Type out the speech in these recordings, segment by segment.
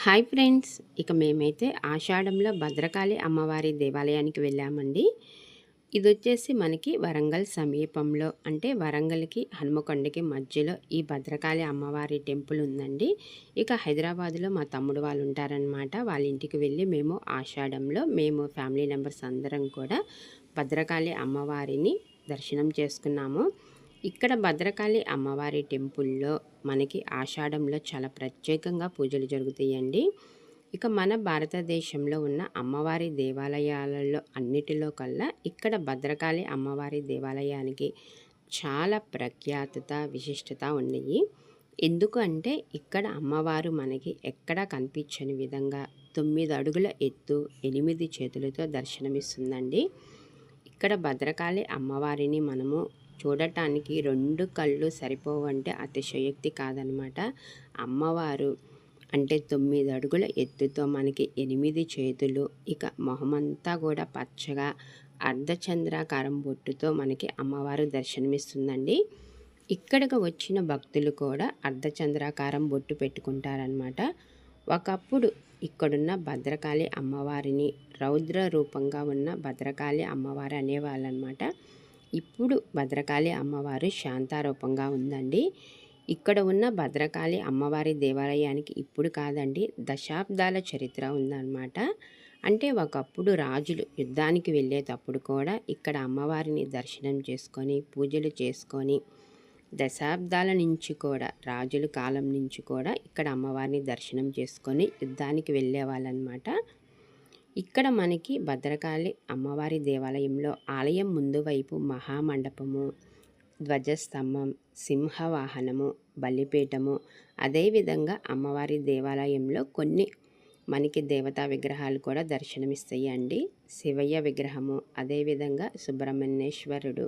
Hi friends, ఇక మేమైతే ఆషాఢంలో భద్రకాళి అమ్మవారి దేవాలయానికి వెళ్ళామండి. ఇది వచ్చేసి మనకి వరంగల్ సమీపంలో, అంటే వరంగల్కి హనుమకొండకి మధ్యలో ఈ భద్రకాళి అమ్మవారి టెంపుల్ ఉందండి. ఇక హైదరాబాద్లో మా తమ్ముడు వాళ్ళు ఉంటారనమాట. వాళ్ళ ఇంటికి వెళ్ళి మేము ఆషాఢంలో ఫ్యామిలీ మెంబర్స్ అందరం కూడా భద్రకాళి అమ్మవారిని దర్శనం చేసుకున్నాము. ఇక్కడ భద్రకాళి అమ్మవారి టెంపుల్లో మనకి ఆషాఢంలో చాలా ప్రత్యేకంగా పూజలు జరుగుతాయండి. ఇక మన భారతదేశంలో ఉన్న అమ్మవారి దేవాలయాలలో అన్నిటిలో కల్లా ఇక్కడ భద్రకాళి అమ్మవారి దేవాలయానికి చాలా ప్రఖ్యాతత విశిష్టత ఉన్నాయి. ఎందుకు అంటే ఇక్కడ అమ్మవారు మనకి ఎక్కడా కనిపించని విధంగా 9 అడుగుల ఎత్తు 8 చేతులతో దర్శనమిస్తుందండి. ఇక్కడ భద్రకాళి అమ్మవారిని మనము చూడటానికి 2 కళ్ళు సరిపోవంటే అతిశయోక్తి కాదనమాట. అమ్మవారు అంటే 9 అడుగుల ఎత్తుతో మనకి 8 చేతులు, ఇక మొహమంతా కూడా పచ్చగా అర్ధచంద్రాకారం బొట్టుతో మనకి అమ్మవారు దర్శనమిస్తుందండి. ఇక్కడికి వచ్చిన భక్తులు కూడా అర్ధచంద్రాకారం బొట్టు పెట్టుకుంటారనమాట. ఒకప్పుడు ఇక్కడున్న భద్రకాళి అమ్మవారిని రౌద్ర రూపంగా ఉన్న భద్రకాళి అమ్మవారు అనేవాళ్ళనమాట. ఇప్పుడు భద్రకాళి అమ్మవారు శాంతారూపంగా ఉందండి. ఇక్కడ ఉన్న భద్రకాళి అమ్మవారి దేవాలయానికి ఇప్పుడు కాదండి, దశాబ్దాల చరిత్ర ఉందన్నమాట. అంటే ఒకప్పుడు రాజులు యుద్ధానికి వెళ్ళేటప్పుడు కూడా ఇక్కడ అమ్మవారిని దర్శనం చేసుకొని పూజలు చేసుకొని దశాబ్దాల నుంచి కూడా రాజుల కాలం నుంచి కూడా ఇక్కడ అమ్మవారిని దర్శనం చేసుకొని యుద్ధానికి వెళ్ళేవాళ్ళనమాట. ఇక్కడ మనకి భద్రకాళి అమ్మవారి దేవాలయంలో ఆలయం ముందు వైపు మహామండపము, ధ్వజస్తంభం, సింహవాహనము, బలిపీఠము, అదేవిధంగా అమ్మవారి దేవాలయంలో కొన్ని మనకి దేవతా విగ్రహాలు కూడా దర్శనమిస్తాయి అండి. శివయ్య విగ్రహము, అదేవిధంగా సుబ్రహ్మణ్యేశ్వరుడు,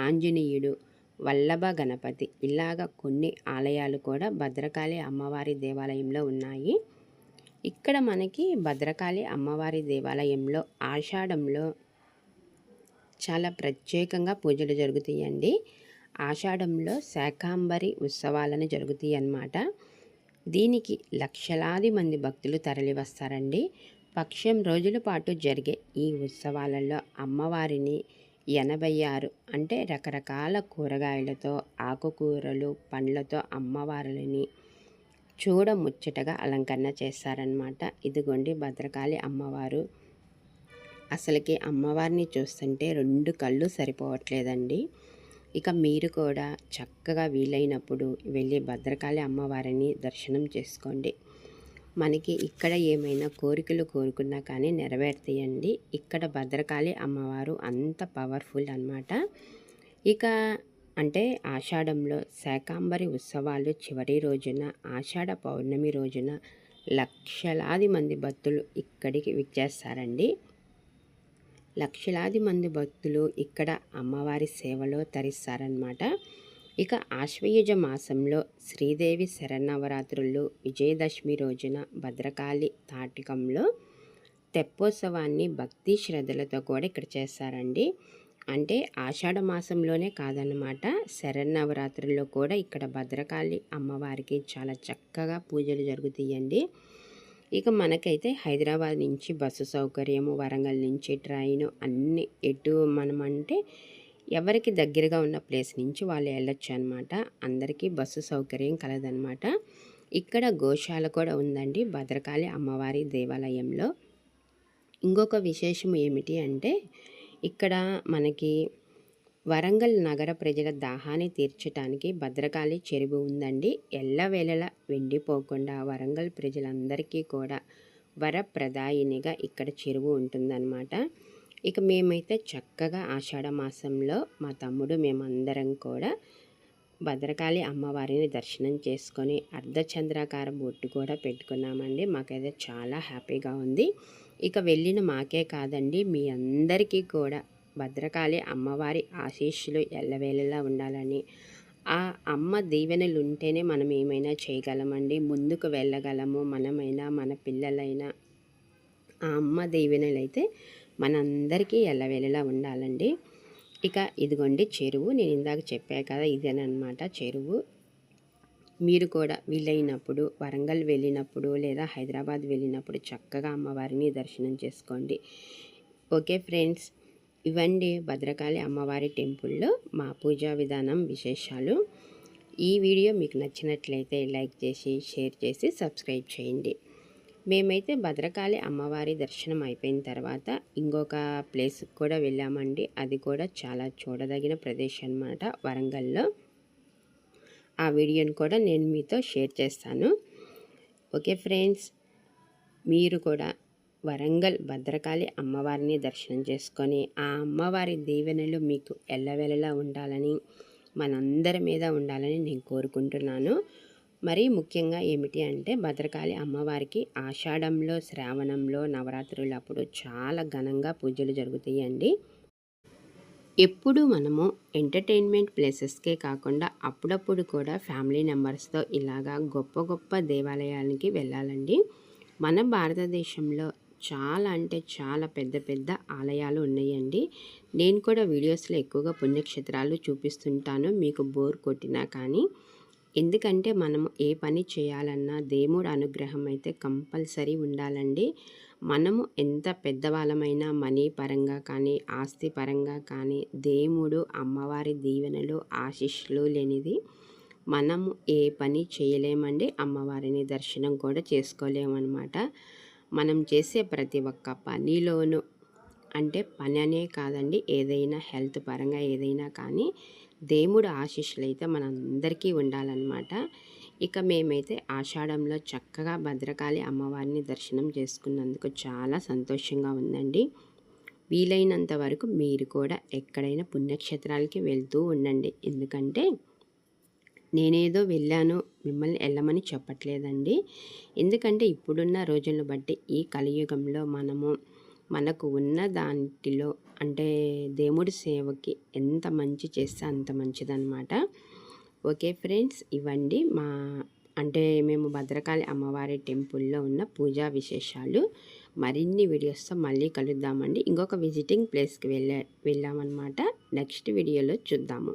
ఆంజనేయుడు, వల్లభ గణపతి, ఇలాగ కొన్ని ఆలయాలు కూడా భద్రకాళి అమ్మవారి దేవాలయంలో ఉన్నాయి. ఇక్కడ మనకి భద్రకాళి అమ్మవారి దేవాలయంలో ఆషాఢంలో చాలా ప్రత్యేకంగా పూజలు జరుగుతాయండి. ఆషాఢంలో శాకాంబరి ఉత్సవాలను జరుగుతాయి అన్నమాట. దీనికి లక్షలాది మంది భక్తులు తరలి వస్తారండి. పక్షం రోజుల పాటు జరిగే ఈ ఉత్సవాలలో అమ్మవారిని 86 అంటే రకరకాల కూరగాయలతో, ఆకుకూరలు, పండ్లతో అమ్మవారిని చూడముచ్చటగా అలంకరణ చేస్తారనమాట. ఇదిగోండి భద్రకాళి అమ్మవారు. అసలుకి అమ్మవారిని చూస్తుంటే 2 కళ్ళు సరిపోవట్లేదండి. ఇక మీరు కూడా చక్కగా వీలైనప్పుడు వెళ్ళి భద్రకాళి అమ్మవారిని దర్శనం చేసుకోండి. మనకి ఇక్కడ ఏమైనా కోరికలు కోరుకున్నా కానీ నెరవేరుతాయండి. ఇక్కడ భద్రకాళి అమ్మవారు అంత పవర్ఫుల్ అన్నమాట. ఇక అంటే ఆషాఢంలో శాకాంబరి ఉత్సవాలు చివరి రోజున ఆషాఢ పౌర్ణమి రోజున లక్షలాది మంది భక్తులు ఇక్కడికి విచ్చేస్తారండి. లక్షలాది మంది భక్తులు ఇక్కడ అమ్మవారి సేవలో తరిస్తారనమాట. ఇక ఆశ్వయుజ మాసంలో శ్రీదేవి శరన్నవరాత్రులు విజయదశమి రోజున భద్రకాళి తాటికంలో తెప్పోత్సవాన్ని భక్తి శ్రద్ధలతో కూడా ఇక్కడ చేస్తారండి. అంటే ఆషాఢ మాసంలోనే కాదన్నమాట, శరన్నవరాత్రుల్లో కూడా ఇక్కడ భద్రకాళి అమ్మవారికి చాలా చక్కగా పూజలు జరుగుతాయండి. ఇక మనకైతే హైదరాబాద్ నుంచి బస్సు సౌకర్యము, వరంగల్ నుంచి ట్రైను అన్ని ఎటు మనమంటే ఎవరికి దగ్గరగా ఉన్న ప్లేస్ నుంచి వాళ్ళు వెళ్ళొచ్చు అనమాట. అందరికీ బస్సు సౌకర్యం కలదనమాట. ఇక్కడ గోశాల కూడా ఉందండి భద్రకాళి అమ్మవారి దేవాలయంలో. ఇంకొక విశేషం ఏమిటి అంటే ఇక్కడ మనకి వరంగల్ నగర ప్రజల దాహాన్ని తీర్చడానికి భద్రకాళి చెరువు ఉందండి. ఎల్లవేళలా వెండిపోకుండా వరంగల్ ప్రజలందరికీ కూడా వరప్రదాయినిగా ఇక్కడ చెరువు ఉంటుందన్నమాట. ఇక మేమైతే చక్కగా ఆషాఢ మాసంలో మా తమ్ముడు మేమందరం కూడా భద్రకాళి అమ్మవారిని దర్శనం చేసుకొని అర్ధచంద్రాకార బొట్టు కూడా పెట్టుకున్నామండి. మాకైతే చాలా హ్యాపీగా ఉంది. ఇక వెళ్ళిన మాకే కాదండి, మీ అందరికీ కూడా భద్రకాళి అమ్మవారి ఆశీస్సులు ఎల్లవేళలా ఉండాలని, ఆ అమ్మ దీవెనలు ఉంటేనే మనం ఏమైనా చేయగలమండి, ముందుకు వెళ్ళగలము. మనమైనా మన పిల్లలైనా ఆ అమ్మ దీవెనలు అయితే మనందరికీ ఎల్లవేళలా ఉండాలండి. ఇక ఇదిగోండి చెరువు, నేను ఇందాక చెప్పా కదా ఇదేనమాట చెరువు. మీరు కూడా వీలైనప్పుడు వరంగల్ వెళ్ళినప్పుడు లేదా హైదరాబాద్ వెళ్ళినప్పుడు చక్కగా అమ్మవారిని దర్శనం చేసుకోండి. ఓకే ఫ్రెండ్స్, ఇవండి భద్రకాళి అమ్మవారి టెంపుల్లో మా పూజా విధానం విశేషాలు. ఈ వీడియో మీకు నచ్చినట్లయితే లైక్ చేసి, షేర్ చేసి, సబ్స్క్రైబ్ చేయండి. మేమైతే భద్రకాళి అమ్మవారి దర్శనం అయిపోయిన తర్వాత ఇంకొక ప్లేస్కి కూడా వెళ్ళామండి. అది కూడా చాలా చూడదగిన ప్రదేశం అన్నమాట వరంగల్లో. ఆ వీడియోని కూడా నేను మీతో షేర్ చేస్తాను. ఓకే ఫ్రెండ్స్, మీరు కూడా వరంగల్ భద్రకాళి అమ్మవారిని దర్శనం చేసుకొని ఆ అమ్మవారి దీవెనలు మీకు ఎల్లవెల్లలా ఉండాలని, మనందరి మీద ఉండాలని నేను కోరుకుంటున్నాను. మరీ ముఖ్యంగా ఏమిటి అంటే భద్రకాళి అమ్మవారికి ఆషాఢంలో, శ్రావణంలో నవరాత్రులప్పుడు చాలా ఘనంగా పూజలు జరుగుతాయండి. ఎప్పుడు మనము ఎంటర్టైన్మెంట్ ప్లేసెస్కే కాకుండా అప్పుడప్పుడు కూడా ఫ్యామిలీ మెంబర్స్తో ఇలాగా గొప్ప గొప్ప దేవాలయానికి వెళ్ళాలండి. మన భారతదేశంలో చాలా అంటే చాలా పెద్ద పెద్ద ఆలయాలు ఉన్నాయండి. నేను కూడా వీడియోస్లో ఎక్కువగా పుణ్యక్షేత్రాలు చూపిస్తుంటాను, మీకు బోర్ కొట్టినా కానీ. ఎందుకంటే మనము ఏ పని చేయాలన్నా దేవుడు అనుగ్రహం అయితే కంపల్సరీ ఉండాలండి. మనము ఎంత పెద్దవాళ్ళమైనా మనీ పరంగా కానీ, ఆస్తి పరంగా కానీ, దేవుడు అమ్మవారి దీవెనలు ఆశీస్సులు లేనిది మనము ఏ పని చేయలేమండి. అమ్మవారిని దర్శనం కూడా చేసుకోలేమన్నమాట. మనం చేసే ప్రతి ఒక్క పనిలోనూ, అంటే పని అనే కాదండి, ఏదైనా హెల్త్ పరంగా ఏదైనా కానీ దేవుడు ఆశీస్సులు అయితే మనందరికీ ఉండాలన్నమాట. ఇక మేమైతే ఆషాఢంలో చక్కగా భద్రకాళి అమ్మవారిని దర్శనం చేసుకున్నందుకు చాలా సంతోషంగా ఉందండి. వీలైనంత వరకు మీరు కూడా ఎక్కడైనా పుణ్యక్షేత్రాలకి వెళ్తూ ఉండండి. ఎందుకంటే నేనేదో వెళ్ళాను మిమ్మల్ని వెళ్ళమని చెప్పట్లేదండి. ఎందుకంటే ఇప్పుడున్న రోజులను బట్టి ఈ కలియుగంలో మనకు ఉన్న దాంట్లో అంటే దేవుడి సేవకి ఎంత మంచి చేస్తే అంత మంచిదన్నమాట. ఓకే ఫ్రెండ్స్, ఇవ్వండి మేము భద్రకాళి అమ్మవారి టెంపుల్లో ఉన్న పూజా విశేషాలు. మరిన్ని వీడియోస్తో మళ్ళీ కలుద్దామండి. ఇంకొక విజిటింగ్ ప్లేస్కి వెళ్ళామన్నమాట. నెక్స్ట్ వీడియోలో చూద్దాము.